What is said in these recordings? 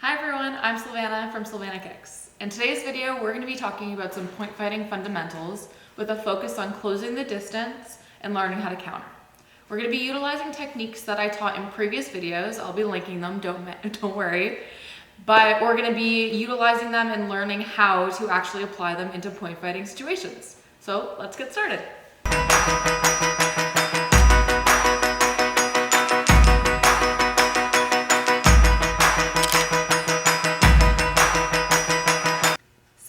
Hi everyone, I'm Silvana from SilvanaKicks. In today's video, we're going to be talking about some point fighting fundamentals with a focus on closing the distance and learning how to counter. We're going to be utilizing techniques that I taught in previous videos. I'll be linking them, don't worry. But we're going to be utilizing them and learning how to actually apply them into point fighting situations. So let's get started.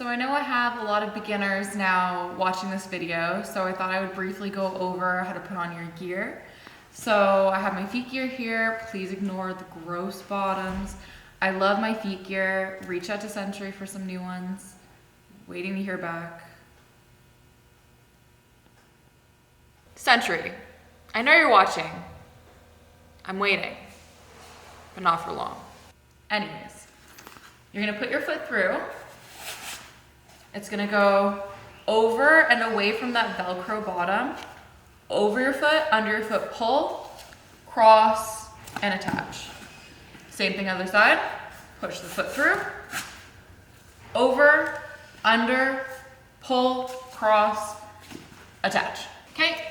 I know I have a lot of beginners now watching this video, so I thought I would briefly go over how to put on your gear. So I have my feet gear here. Please ignore the gross bottoms. I love my feet gear. Reach out to Century for some new ones. Waiting to hear back. Century, I know you're watching. I'm waiting, but not for long. Anyways, you're gonna put your foot through. It's gonna go over and away from that Velcro bottom, over your foot, under your foot, pull, cross, and attach. Same thing other side, push the foot through, over, under, pull, cross, attach. Okay,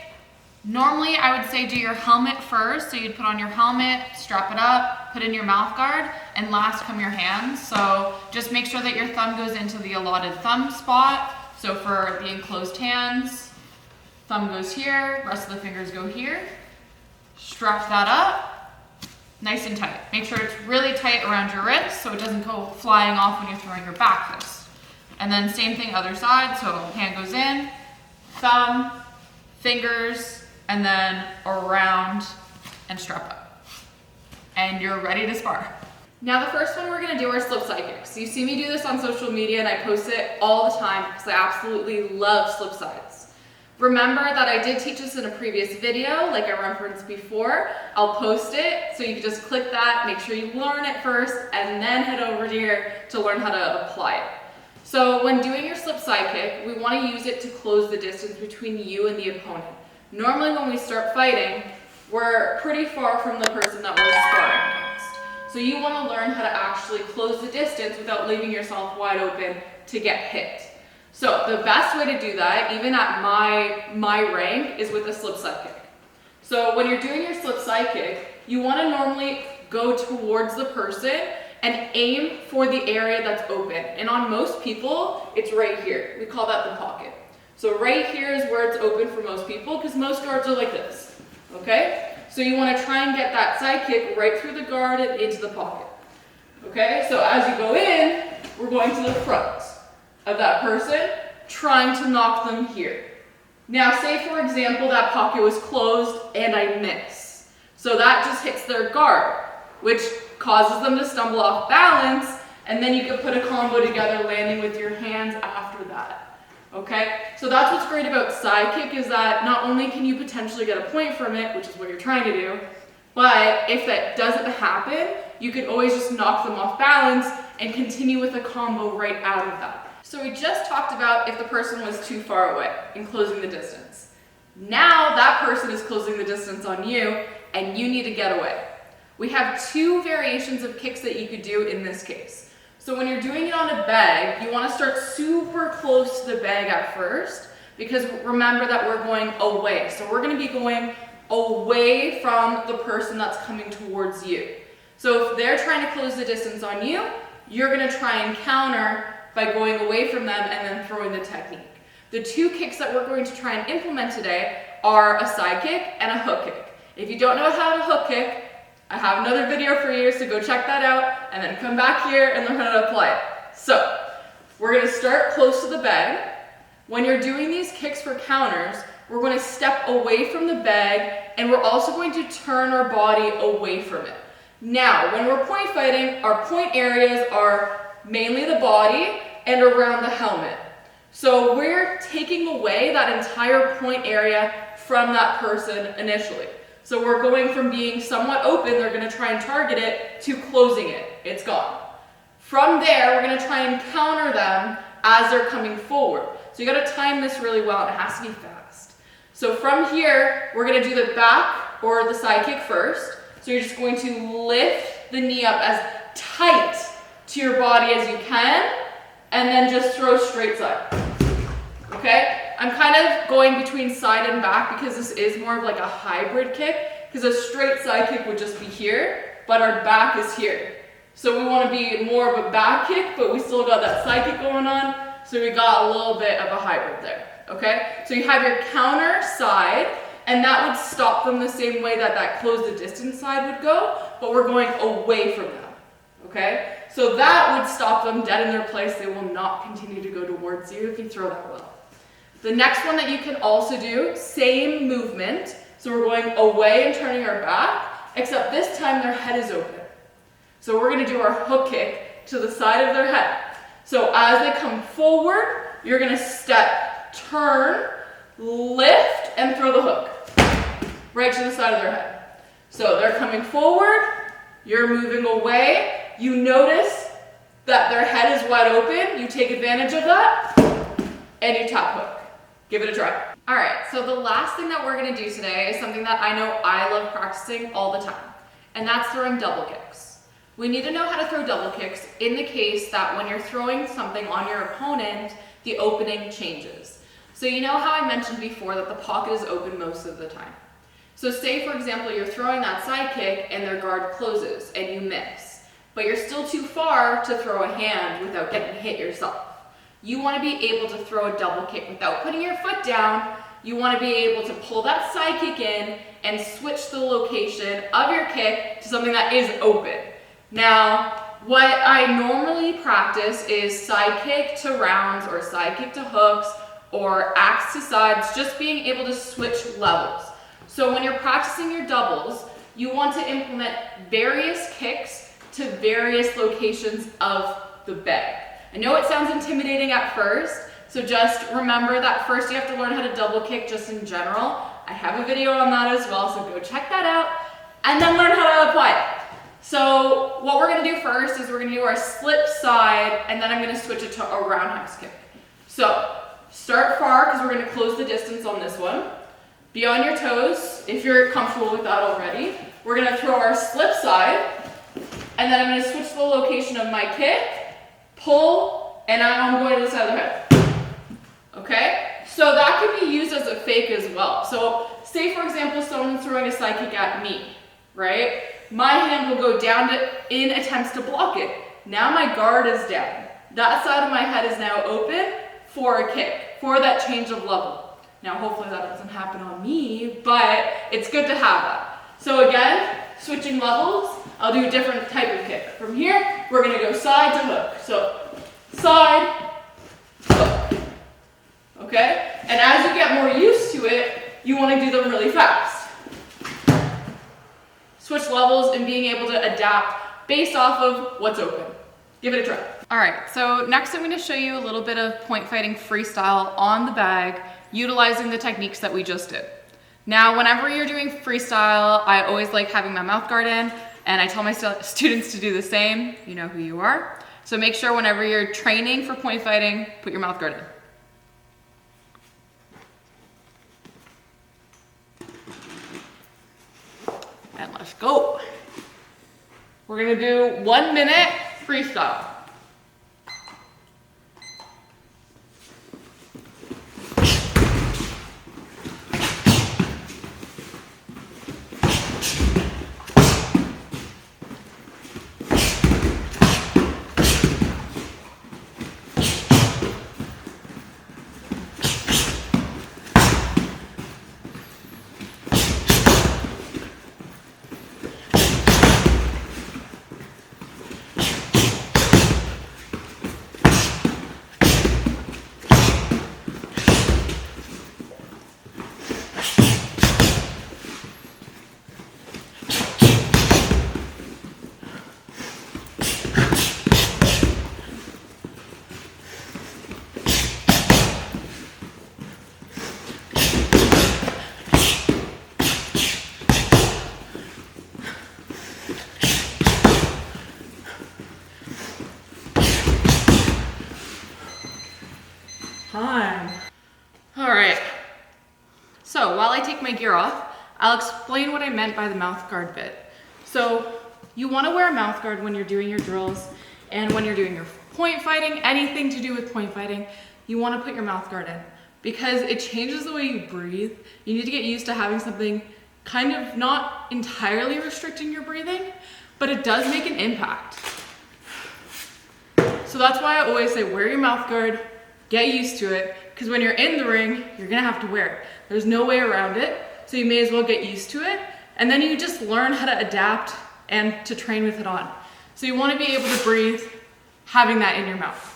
normally I would say do your helmet first, so you'd put on your helmet, strap it up, put in your mouth guard, and last come your hands. So just make sure that your thumb goes into the allotted thumb spot. So for the enclosed hands, thumb goes here, rest of the fingers go here. Strap that up, nice and tight. Make sure it's really tight around your wrist so it doesn't go flying off when you're throwing your back fist. And then same thing other side, so hand goes in, thumb, fingers, and then around and strap up. And you're ready to spar. Now the first one we're gonna do are slip side kicks. You see me do this on social media and I post it all the time because I absolutely love slip sides. Remember that I did teach this in a previous video, like I referenced before. I'll post it, so you can just click that, make sure you learn it first, and then head over here to learn how to apply it. So when doing your slip side kick, we wanna use it to close the distance between you and the opponent. Normally when we start fighting, we're pretty far from the person that we're sparring against. So you want to learn how to actually close the distance without leaving yourself wide open to get hit. So the best way to do that, even at my rank, is with a slip side kick. So when you're doing your slip side kick, you want to normally go towards the person and aim for the area that's open. And on most people, it's right here. We call that the pocket. So right here is where it's open for most people because most guards are like this. Okay, so you want to try and get that side kick right through the guard and into the pocket. Okay, so as you go in, we're going to the front of that person, trying to knock them here. Now, say for example, that pocket was closed and I miss. So that just hits their guard, which causes them to stumble off balance, and then you can put a combo together, landing with your hands after that. Okay, so that's what's great about side kick is that not only can you potentially get a point from it, which is what you're trying to do, but if that doesn't happen, you can always just knock them off balance and continue with a combo right out of that. So we just talked about if the person was too far away and closing the distance. Now that person is closing the distance on you and you need to get away. We have two variations of kicks that you could do in this case. So when you're doing it on a bag, you want to start super close to the bag at first because remember that we're going away. So we're going to be going away from the person that's coming towards you. So if they're trying to close the distance on you, you're going to try and counter by going away from them and then throwing the technique. The two kicks that we're going to try and implement today are a side kick and a hook kick. If you don't know how to hook kick, I have another video for you, so go check that out and then come back here and learn how to apply it. So we're going to start close to the bag. When you're doing these kicks for counters, we're going to step away from the bag and we're also going to turn our body away from it. Now, when we're point fighting, our point areas are mainly the body and around the helmet. So we're taking away that entire point area from that person initially. So we're going from being somewhat open, they're going to try and target it, to closing it. It's gone. From there, we're going to try and counter them as they're coming forward. So you got to time this really well, and it has to be fast. So from here, we're going to do the back or the side kick first. So you're just going to lift the knee up as tight to your body as you can, and then just throw straight side. Okay? I'm kind of going between side and back because this is more of like a hybrid kick, because a straight side kick would just be here, but our back is here. So we want to be more of a back kick, but we still got that side kick going on, so we got a little bit of a hybrid there. Okay? So you have your counter side, and that would stop them the same way that that close the distance side would go, but we're going away from them. Okay? So that would stop them dead in their place. They will not continue to go towards you if you throw that well. The next one that you can also do, same movement. So we're going away and turning our back, except this time their head is open. So we're going to do our hook kick to the side of their head. So as they come forward, you're going to step, turn, lift, and throw the hook right to the side of their head. So they're coming forward, you're moving away, you notice that their head is wide open, you take advantage of that, and you tap hook. Give it a try. All right, so the last thing that we're gonna do today is something that I know I love practicing all the time, and that's throwing double kicks. We need to know how to throw double kicks in the case that when you're throwing something on your opponent, the opening changes. So you know how I mentioned before that the pocket is open most of the time. So say, for example, you're throwing that side kick and their guard closes and you miss, but you're still too far to throw a hand without getting hit yourself. You want to be able to throw a double kick without putting your foot down. You want to be able to pull that side kick in and switch the location of your kick to something that is open. Now, what I normally practice is side kick to rounds or side kick to hooks or axe to sides, just being able to switch levels. So when you're practicing your doubles, you want to implement various kicks to various locations of the bag. I know it sounds intimidating at first, so just remember that first you have to learn how to double kick just in general. I have a video on that as well, so go check that out, and then learn how to apply it. So what we're gonna do first is we're gonna do our slip side, and then I'm gonna switch it to a roundhouse kick. So start far, because we're gonna close the distance on this one. Be on your toes, if you're comfortable with that already. We're gonna throw our slip side, and then I'm gonna switch the location of my kick, pull, and now I'm going to the side of the head. Okay? So that can be used as a fake as well. So say, for example, someone's throwing a side kick at me, right? My hand will go down in attempts to block it. Now my guard is down. That side of my head is now open for a kick, for that change of level. Now, hopefully that doesn't happen on me, but it's good to have that. So again, switching levels, I'll do a different type of kick. From here, we're gonna go side to hook. So, side, hook, okay? And as you get more used to it, you wanna do them really fast. Switch levels and being able to adapt based off of what's open. Give it a try. All right, so next I'm gonna show you a little bit of point fighting freestyle on the bag, utilizing the techniques that we just did. Now, whenever you're doing freestyle, I always like having my mouth guard in, and I tell my students to do the same. You know who you are. So make sure whenever you're training for point fighting, put your mouth guard in. And let's go. We're gonna do 1 minute freestyle. Time. All right. So while I take my gear off, I'll explain what I meant by the mouth guard bit. So you want to wear a mouth guard when you're doing your drills And when you're doing your point fighting, anything to do with point fighting, you want to put your mouth guard in because it changes the way you breathe. You need to get used to having something kind of not entirely restricting your breathing, but it does make an impact. So that's why I always say wear your mouth guard, get used to it, because when you're in the ring, you're gonna have to wear it. There's no way around it, so you may as well get used to it, and then you just learn how to adapt and to train with it on. So you wanna be able to breathe having that in your mouth.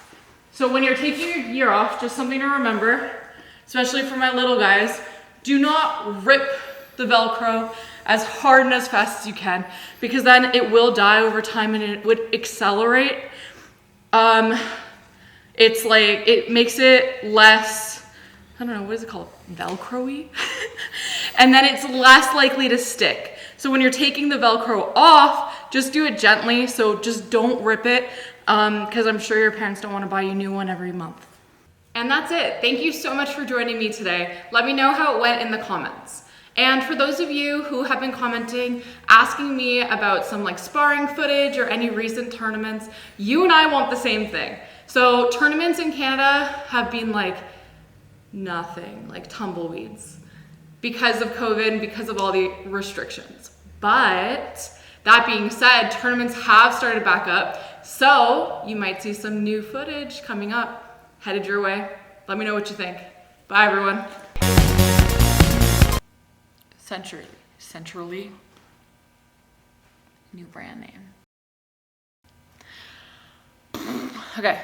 So when you're taking your gear off, just something to remember, especially for my little guys, do not rip the Velcro as hard and as fast as you can, because then it will die over time and it would accelerate. It's like, it makes it less, I don't know, what is it called? Velcro-y? And then it's less likely to stick. So when you're taking the Velcro off, just do it gently. So just don't rip it, because I'm sure your parents don't want to buy you a new one every month. And that's it. Thank you so much for joining me today. Let me know how it went in the comments. And for those of you who have been commenting, asking me about some like sparring footage or any recent tournaments, you and I want the same thing. So tournaments in Canada have been like nothing, like tumbleweeds because of COVID, because of all the restrictions. But that being said, tournaments have started back up. So you might see some new footage coming up, headed your way. Let me know what you think. Bye everyone. Centrally, new brand name. Okay.